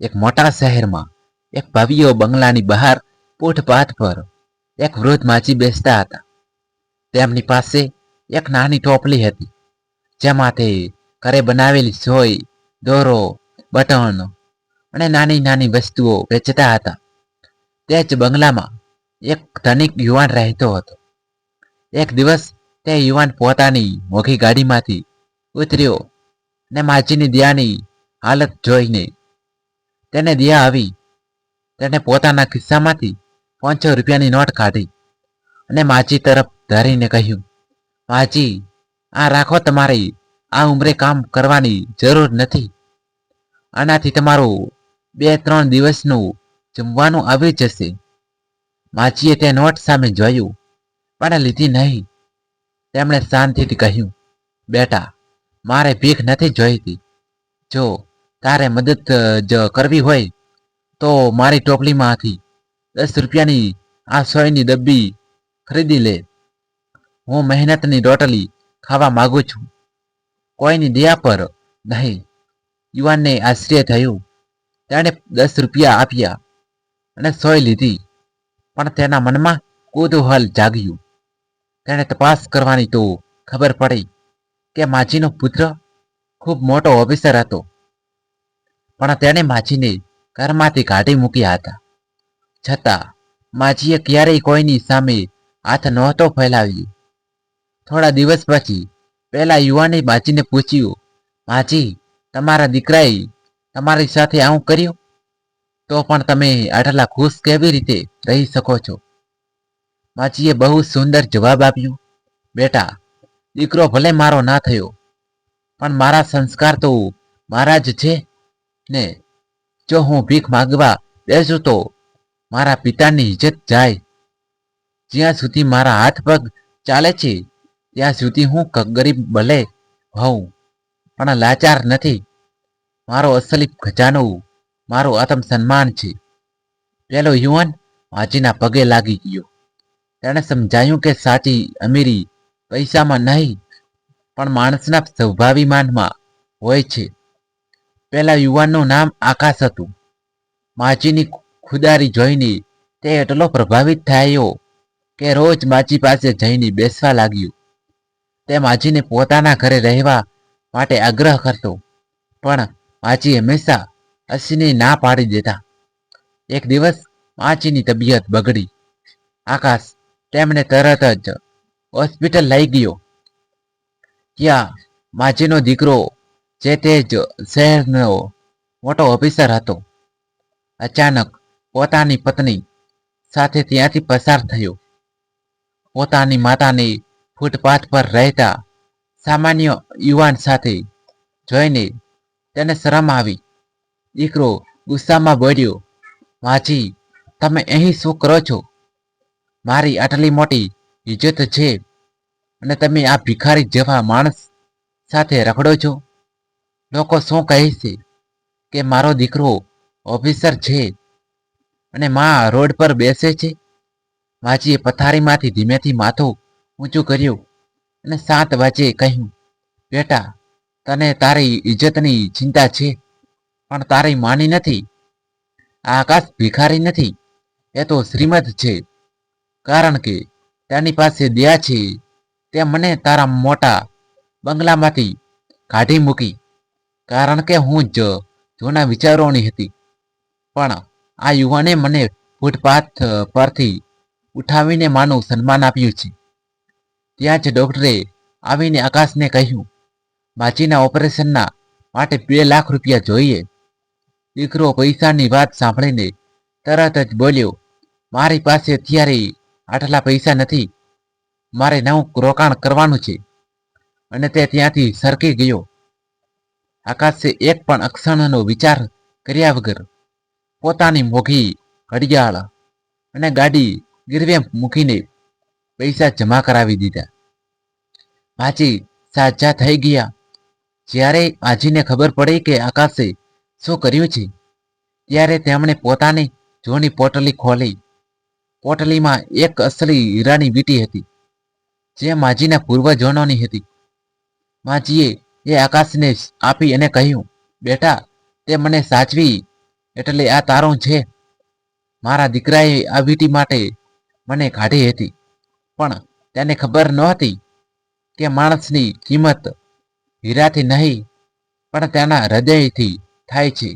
એક મોટા શહેરમાં એક ભવ્ય બંગલાની બહાર ફૂટપાથ પર એક વૃદ્ધ માજી બેસતા હતા. તેમની પાસે એક નાની ટોપલી હતી, જેમાં તે ઘરે બનાવેલી સોય, દોરો, બટન અને નાની નાની વસ્તુઓ વેચતા હતા. તે જ બંગલામાં એક ધનિક યુવાન રહેતો હતો. એક દિવસ તે યુવાન પોતાની મોઘી ગાડીમાંથી ઉતર્યો ને માજીની દયાની હાલત જોઈને તેને દયા આવી. તેણે પોતાના ખિસ્સામાંથી 500 રૂપિયાની નોટ કાઢી અને માજી તરફ ધરીને કહ્યું, માજી, આ રાખો, તમારી આ ઉંમરે કામ કરવાની જરૂર નથી. આનાથી તમારું 2-3 દિવસનું જમવાનું આવી જશે. માજીએ તે નોટ સામે જોયું, પણ લીધી નહીં. તેમણે શાંતિથી કહ્યું, બેટા, મારે ભીખ નથી જોઈતી. જો તારે મદદ જ કરવી હોય તો મારી ટોપલીમાંથી 10 રૂપિયાની આ સોયની ડબ્બી ખરીદી લે. હું મહેનતની રોટલી ખાવા માગું છું, કોઈની દયા પર નહીં. યુવાનને આશ્ચર્ય થયું. તેણે 10 રૂપિયા આપ્યા અને સોય લીધી. પણ તેના મનમાં કુતૂહલ જાગ્યું. તેણે તપાસ કરવાની તો ખબર પડી કે માજીનો પુત્ર ખૂબ મોટો ઓફિસર હતો, પણ તેણે માજીને ઘરમાંથી કાઢી મૂક્યા હતા. છતાં માજીએ ક્યારેય કોઈની સામે હાથ નહોતો ફેલાવ્યો. થોડા દિવસ પછી પેલા યુવાને માજીને પૂછ્યું, માજી, તમારા દીકરાએ તમારી સાથે આવું કર્યું, તો પણ તમે આટલા ખુશ કેવી રીતે રહી શકો છો? માજીએ બહુ સુંદર જવાબ આપ્યો, બેટા, દીકરો ભલે મારો ના થયો, પણ મારા સંસ્કાર તો મારા જ છે ને. જો હું ભીખ માંગવા બેસું તો મારા પિતાની ઇજ્જત જાય. જ્યાં સુધી મારા હાથ પગ ચાલે છે ત્યાં સુધી હું ગરીબ ભલે હોઉં, પણ લાચાર નથી. મારો અસલી ખજાનો મારું આત્મસન્માન છે. પેલો યુવાન માજીના પગે લાગી ગયો. તેણે સમજાયું કે સાચી અમીરી પૈસામાં નહીં, પણ માણસના સ્વાભિમાનમાં હોય છે. પેલા યુવાનનું નામ આકાશ હતું. માજીની ખુદારી જોઈને તે એટલો પ્રભાવિત થયો કે રોજ માજી પાસે જઈને બેસવા લાગ્યો. તે માજીને પોતાના ઘરે રહેવા માટે આગ્રહ કરતો, પણ માજી હંમેશા હસીને ના પાડી દેતા. એક દિવસ માજીની તબિયત બગડી. આકાશ તેમને તરત જ હોસ્પિટલ લઈ ગયો. ત્યાં માજીનો દીકરો જે તે જ શહેરનો મોટો ઓફિસર હતો, અચાનક પોતાની પત્ની સાથે ત્યાંથી પસાર થયો. પોતાની માતાને ફૂટપાથ પર રહેતા સામાન્ય યુવાન સાથે જોઈને તેને શરમ આવી. દીકરો ગુસ્સામાં બોલ્યો, માજી, તમે અહીં શું કરો છો? મારી આટલી મોટી ઇજ્જત છે અને તમે આ ભિખારી જેવા માણસ સાથે રખડો છો. લોકો શું કહે છે કે મારો દીકરો ઓફિસર છે અને માં રોડ પર બેસે છે? માજીએ પથારીમાંથી ધીમેથી માથું ઊંચું કર્યું અને શાંત વાચે કહ્યું, બેટા, તને તારી ઇજ્જતની ચિંતા છે, પણ તારી માની નથી. આ આકાશ ભિખારી નથી, એ તો શ્રીમંત છે, કારણ કે તેની પાસે દયા છે. તે મને તારા મોટા બંગલામાંથી કાઢી મૂકી, કારણ કે હું જ જૂના વિચારોની હતી. પણ આ યુવાને મને ફૂટપાથ પરથી ઉઠાવીને માનું સન્માન આપ્યું છે. ત્યાં જ ડૉક્ટરે આવીને આકાશને કહ્યું, માજીના ઓપરેશનના માટે 2 લાખ રૂપિયા જોઈએ. દીકરો પૈસાની વાત સાંભળીને તરત જ બોલ્યો, મારી પાસે અત્યારે આટલા પૈસા નથી. મારે નવું રોકાણ કરવાનું છે. અને તે ત્યાંથી સરકી ગયો. આકાશે એક પણ અક્ષરનો વિચાર કર્યા વગર પોતાની મોઘી ઘડિયાળ અને ગાડી ગીરવે મૂકીને પૈસા જમા કરાવી દીધા. માજી સાજા થઈ ગયા. જ્યારે માજીને ખબર પડી કે આકાશે શું કર્યું છે, ત્યારે તેમણે પોતાની જૂની પોટલી ખોલી. પોટલીમાં એક અસલી હીરાની વીંટી હતી, જે માજીના પૂર્વજોની હતી. માજીએ એ આકાશને આપી અને કહ્યું, બેટા, તે મને સાચવી એટલે આ તારું છે. મારા દીકરાએ આ વીંટી માટે મને કાઢી હતી, પણ તેને ખબર નહોતી કે માણસની કિંમત હીરાથી નહીં પણ તેના હૃદયથી થાય છે.